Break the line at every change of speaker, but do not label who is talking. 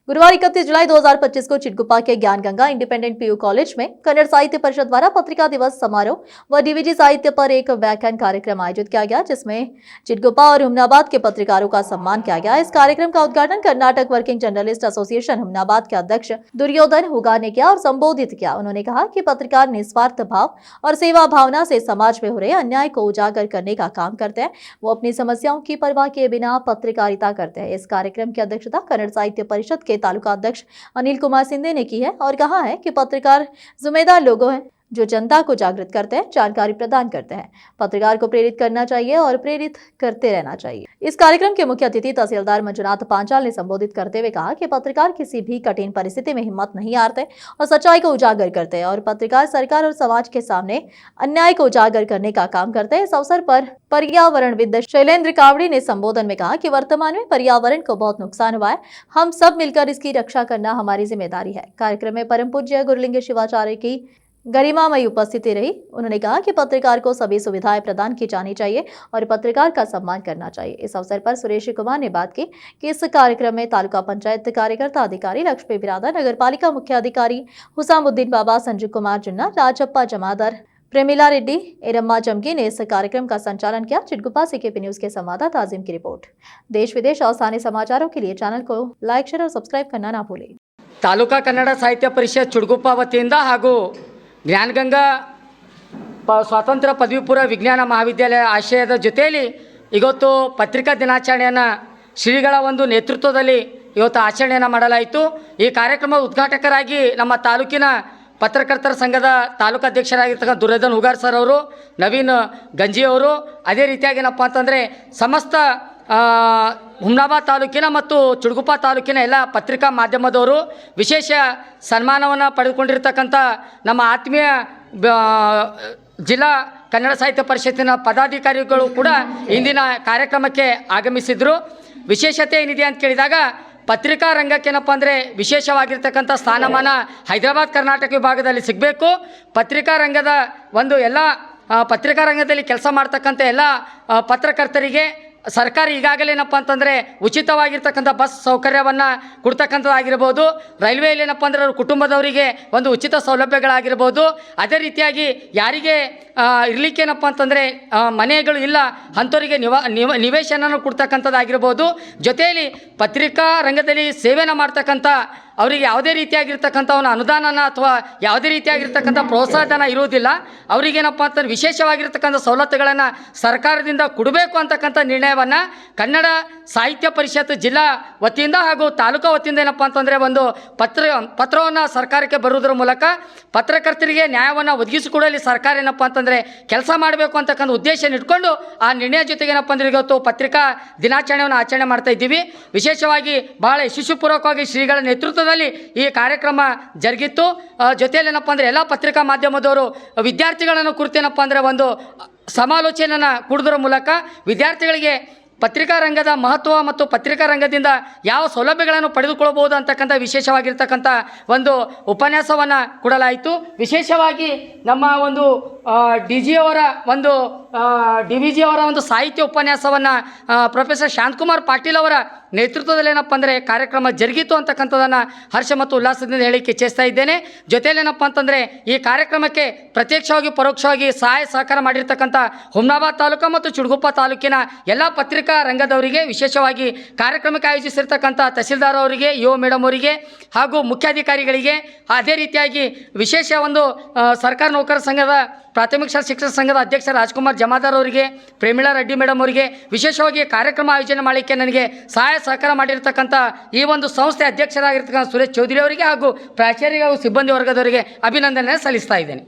गुरुवार 31 जुलाई 2025 को चिटगुप्पा के ज्ञान गंगा इंडिपेंडेंट पीयू कॉलेज में कन्नड़ साहित्य परिषद द्वारा पत्रिका दिवस समारोह व डीवीजी साहित्य पर एक व्याख्यान कार्यक्रम आयोजित किया गया, जिसमें चिटगुप्पा और हुमनाबाद के पत्रकारों का सम्मान किया गया। इस कार्यक्रम का उद्घाटन Karnataka working journalist association Humnabad के अध्यक्ष दुर्योधन हुगा ने किया और संबोधित किया। उन्होंने कहा कि पत्रकार निस्वार्थ भाव और सेवा भावना से समाज में हो रहे अन्याय को उजागर करने का काम करते हैं। वो अपनी समस्याओं की परवाह किए बिना पत्रकारिता करते हैं। इस कार्यक्रम की अध्यक्षता कन्नड़ साहित्य परिषद के तालुका अध्यक्ष अनिल कुमार सिंधे ने की है और कहा है कि पत्रकार जिम्मेदार लोग हैं जो जनता को जागृत करते हैं, जानकारी प्रदान करते हैं। पत्रकार को प्रेरित करना चाहिए और प्रेरित करते रहना चाहिए। इस कार्यक्रम के मुख्य अतिथि तहसीलदार मंजुनाथ पांचाल ने संबोधित करते हुए कहा कि पत्रकार किसी भी कठिन परिस्थिति में हिम्मत नहीं हारते और सच्चाई को उजागर करते हैं और पत्रकार सरकार और समाज के सामने अन्याय को उजागर करने का काम करते हैं। इस अवसर पर पर्यावरणविद शैलेंद्र कावड़ी ने संबोधन में कहा कि वर्तमान में पर्यावरण को बहुत नुकसान हुआ है, हम सब मिलकर इसकी रक्षा करना हमारी जिम्मेदारी है। कार्यक्रम में परम पूज्य गुरुलिंग शिवाचार्य की गरिमामयी उपस्थिति रही। उन्होंने कहा कि पत्रकार को सभी सुविधाएं प्रदान की जानी चाहिए और पत्रकार का सम्मान करना चाहिए। इस अवसर पर सुरेश कुमार ने बात की कि इस कार्यक्रम में तालुका पंचायत कार्यकर्ता अधिकारी लक्ष्मी बिरादर, नगर पालिका मुख्य अधिकारी हुसामुद्दीन बाबा, संजू कुमार जुन्ना, राजप्पा जमादार, प्रेमिला रेड्डी, एरम्मा जमगी ने इस कार्यक्रम का संचालन किया। चिटगुप्पा से केपी न्यूज के संवाददाता आजिम की रिपोर्ट। देश विदेश और स्थानीय समाचारों के लिए चैनल को लाइक, शेयर और सब्सक्राइब करना ना भूलें।
तालुका कन्नಡ साहित्य परिषद चिटगुप्पा वतीಯಿಂದ ಹಾಗೂ ಜ್ಞಾನಗಂಗಾ ಸ್ವಾತಂತ್ರ್ಯ ಪದವಿ ಪೂರ್ವ ವಿಜ್ಞಾನ ಮಹಾವಿದ್ಯಾಲಯ ಆಶ್ರಯದ ಜೊತೆಯಲ್ಲಿ ಇವತ್ತು ಪತ್ರಿಕಾ ದಿನಾಚರಣೆಯನ್ನು ಶ್ರೀಗಳ ಒಂದು ನೇತೃತ್ವದಲ್ಲಿ ಇವತ್ತು ಆಚರಣೆಯನ್ನು ಮಾಡಲಾಯಿತು। ಈ ಕಾರ್ಯಕ್ರಮದ ಉದ್ಘಾಟಕರಾಗಿ ನಮ್ಮ ತಾಲೂಕಿನ ಪತ್ರಕರ್ತರ ಸಂಘದ ತಾಲೂಕು ಅಧ್ಯಕ್ಷರಾಗಿರ್ತಕ್ಕಂಥ ದುರ್ಯೋಧನ್ ಹುಗಾರ್ ಸರ್ ಅವರು, ನವೀನ್ ಗಂಜಿ ಅವರು, ಅದೇ ರೀತಿಯಾಗಿ ಏನಪ್ಪ ಅಂತಂದರೆ ಸಮಸ್ತ ಹುಮನಾಬಾದ್ ತಾಲೂಕಿನ ಮತ್ತು ಚಿಟಗುಪ್ಪ ತಾಲೂಕಿನ ಎಲ್ಲ ಪತ್ರಿಕಾ ಮಾಧ್ಯಮದವರು, ವಿಶೇಷ ಸನ್ಮಾನವನ್ನು ಪಡೆದುಕೊಂಡಿರ್ತಕ್ಕಂಥ ನಮ್ಮ ಆತ್ಮೀಯ ಜಿಲ್ಲಾ ಕನ್ನಡ ಸಾಹಿತ್ಯ ಪರಿಷತ್ತಿನ ಪದಾಧಿಕಾರಿಗಳು ಕೂಡ ಇಂದಿನ ಕಾರ್ಯಕ್ರಮಕ್ಕೆ ಆಗಮಿಸಿದರು। ವಿಶೇಷತೆ ಏನಿದೆ ಅಂತ ಕೇಳಿದಾಗ ಪತ್ರಿಕಾ ರಂಗಕ್ಕೇನಪ್ಪ ಅಂದರೆ ವಿಶೇಷವಾಗಿರ್ತಕ್ಕಂಥ ಸ್ಥಾನಮಾನ ಹೈದರಾಬಾದ್ ಕರ್ನಾಟಕ ವಿಭಾಗದಲ್ಲಿ ಸಿಗಬೇಕು। ಪತ್ರಿಕಾ ರಂಗದ ಒಂದು ಎಲ್ಲ ಪತ್ರಿಕಾ ರಂಗದಲ್ಲಿ ಕೆಲಸ ಮಾಡ್ತಕ್ಕಂಥ ಎಲ್ಲ ಪತ್ರಕರ್ತರಿಗೆ ಸರ್ಕಾರ ಈಗಾಗಲೇ ಏನಪ್ಪ ಅಂತಂದರೆ ಉಚಿತವಾಗಿರ್ತಕ್ಕಂಥ ಬಸ್ ಸೌಕರ್ಯವನ್ನು ಕೊಡ್ತಕ್ಕಂಥದ್ದಾಗಿರ್ಬೋದು, ರೈಲ್ವೆಯಲ್ಲಿ ಏನಪ್ಪ ಅಂದರೆ ಅವ್ರ ಕುಟುಂಬದವರಿಗೆ ಒಂದು ಉಚಿತ ಸೌಲಭ್ಯಗಳಾಗಿರ್ಬೋದು, ಅದೇ ರೀತಿಯಾಗಿ ಯಾರಿಗೆ ಇರಲಿಕ್ಕೆ ಏನಪ್ಪ ಅಂತಂದರೆ ಮನೆಗಳು ಇಲ್ಲ ಅಂಥವರಿಗೆ ನಿವೇಶನ ಕೊಡ್ತಕ್ಕಂಥದ್ದಾಗಿರ್ಬೋದು, ಜೊತೆಯಲ್ಲಿ ಪತ್ರಿಕಾ ರಂಗದಲ್ಲಿ ಸೇವೆನ ಮಾಡ್ತಕ್ಕಂಥ ಅವರಿಗೆ ಯಾವುದೇ ರೀತಿಯಾಗಿರ್ತಕ್ಕಂಥ ಒಂದು ಅನುದಾನನ ಅಥವಾ ಯಾವುದೇ ರೀತಿಯಾಗಿರ್ತಕ್ಕಂಥ ಪ್ರೋತ್ಸಾಹಧನ ಇರುವುದಿಲ್ಲ, ಅವರಿಗೇನಪ್ಪ ಅಂತಂದ್ರೆ ವಿಶೇಷವಾಗಿರ್ತಕ್ಕಂಥ ಸವಲತ್ತುಗಳನ್ನು ಸರ್ಕಾರದಿಂದ ಕೊಡಬೇಕು ಅಂತಕ್ಕಂಥ ನಿರ್ಣಯವನ್ನು ಕನ್ನಡ ಸಾಹಿತ್ಯ ಪರಿಷತ್ ಜಿಲ್ಲಾ ವತಿಯಿಂದ ಹಾಗೂ ತಾಲೂಕಾ ವತಿಯಿಂದ ಏನಪ್ಪ ಅಂತಂದರೆ ಒಂದು ಪತ್ರವನ್ನು ಸರ್ಕಾರಕ್ಕೆ ಬರುವುದರ ಮೂಲಕ ಪತ್ರಕರ್ತರಿಗೆ ನ್ಯಾಯವನ್ನು ಒದಗಿಸಿಕೊಡಲಿ ಸರ್ಕಾರ ಏನಪ್ಪ ಅಂತಂದರೆ ಕೆಲಸ ಮಾಡಬೇಕು ಅಂತಕ್ಕಂಥ ಉದ್ದೇಶ ಇಟ್ಕೊಂಡು ಆ ನಿರ್ಣಯ ಜೊತೆಗೆ ಏನಪ್ಪ ಅಂದರೆ ಇವತ್ತು ಪತ್ರಿಕಾ ದಿನಾಚರಣೆಯನ್ನು ಆಚರಣೆ ಮಾಡ್ತಾ ಇದ್ದೀವಿ। ವಿಶೇಷವಾಗಿ ಬಹಳ ಯಶಸ್ವಿಪೂರ್ವಕವಾಗಿ ಶ್ರೀಗಳ ನೇತೃತ್ವದಲ್ಲಿ ಈ ಕಾರ್ಯಕ್ರಮ ಜರುಗಿತ್ತು। ಜೊತೆಯಲ್ಲಿ ಏನಪ್ಪ ಅಂದರೆ ಎಲ್ಲ ಪತ್ರಿಕಾ ಮಾಧ್ಯಮದವರು ವಿದ್ಯಾರ್ಥಿಗಳನ್ನು ಕುರಿತೇನಪ್ಪ ಅಂದರೆ ಒಂದು ಸಮಾಲೋಚನೆಯನ್ನು ಕೊಡೋದ್ರ ಮೂಲಕ ವಿದ್ಯಾರ್ಥಿಗಳಿಗೆ ಪತ್ರಿಕಾ ರಂಗದ ಮಹತ್ವ ಮತ್ತು ಪತ್ರಿಕಾ ರಂಗದಿಂದ ಯಾವ ಸೌಲಭ್ಯಗಳನ್ನು ಪಡೆದುಕೊಳ್ಳಬಹುದು ಅಂತಕ್ಕಂಥ ವಿಶೇಷವಾಗಿರ್ತಕ್ಕಂಥ ಒಂದು ಉಪನ್ಯಾಸವನ್ನು ಕೊಡಲಾಯಿತು। ವಿಶೇಷವಾಗಿ ನಮ್ಮ ಒಂದು ಡಿ ವಿ ಜಿಯವರ ಒಂದು ಸಾಹಿತ್ಯ ಉಪನ್ಯಾಸವನ್ನು ಪ್ರೊಫೆಸರ್ ಶಾಂತಕುಮಾರ್ ಪಾಟೀಲ್ ಅವರ ನೇತೃತ್ವದಲ್ಲಿ ಏನಪ್ಪ ಅಂದರೆ ಕಾರ್ಯಕ್ರಮ ಜರುಗಿತು ಅಂತಕ್ಕಂಥದ್ದನ್ನು ಹರ್ಷ ಮತ್ತು ಉಲ್ಲಾಸದಿಂದ ಹೇಳಿಕ್ಕೆ ಇಚ್ಛಿಸ್ತಾ ಇದ್ದೇನೆ। ಜೊತೆಯಲ್ಲಿ ಏನಪ್ಪ ಅಂತಂದರೆ ಈ ಕಾರ್ಯಕ್ರಮಕ್ಕೆ ಪ್ರತ್ಯಕ್ಷವಾಗಿ ಪರೋಕ್ಷವಾಗಿ ಸಹಾಯ ಸಹಕಾರ ಮಾಡಿರ್ತಕ್ಕಂಥ ಹುಮನಾಬಾದ್ ತಾಲೂಕು ಮತ್ತು ಚಿಟಗುಪ್ಪ ತಾಲೂಕಿನ ಎಲ್ಲ ಪತ್ರಿಕಾ ರಂಗದವರಿಗೆ, ವಿಶೇಷವಾಗಿ ಕಾರ್ಯಕ್ರಮಕ್ಕೆ ಆಯೋಜಿಸಿರ್ತಕ್ಕಂಥ ತಹಸೀಲ್ದಾರ್ ಅವರಿಗೆ, ಯೋ ಮೇಡಮ್ ಅವರಿಗೆ ಹಾಗೂ ಮುಖ್ಯಾಧಿಕಾರಿಗಳಿಗೆ, ಅದೇ ರೀತಿಯಾಗಿ ವಿಶೇಷ ಒಂದು ಸರ್ಕಾರ ನೌಕರ ಸಂಘದ ಪ್ರಾಥಮಿಕ ಶಾಲಾ ಶಿಕ್ಷಣ ಸಂಘದ ಅಧ್ಯಕ್ಷ ರಾಜ್ಕುಮಾರ್ ಜಮಾದಾರ್ ಅವರಿಗೆ, ಪ್ರೇಮಿಳಾ ರೆಡ್ಡಿ ಮೇಡಮ್ ಅವರಿಗೆ, ವಿಶೇಷವಾಗಿ ಕಾರ್ಯಕ್ರಮ ಆಯೋಜನೆ ಮಾಡಲಿಕ್ಕೆ ನನಗೆ ಸಹಾಯ ಸಹಕಾರ ಮಾಡಿರ್ತಕ್ಕಂಥ ಈ ಒಂದು ಸಂಸ್ಥೆ ಅಧ್ಯಕ್ಷರಾಗಿರ್ತಕ್ಕಂಥ ಸುರೇಶ್ ಚೌಧರಿ ಅವರಿಗೆ ಹಾಗೂ ಪ್ರಾಚಾರ್ಯ ಹಾಗೂ ಸಿಬ್ಬಂದಿ ವರ್ಗದವರಿಗೆ ಅಭಿನಂದನೆ ಸಲ್ಲಿಸ್ತಾ ಇದ್ದೇನೆ।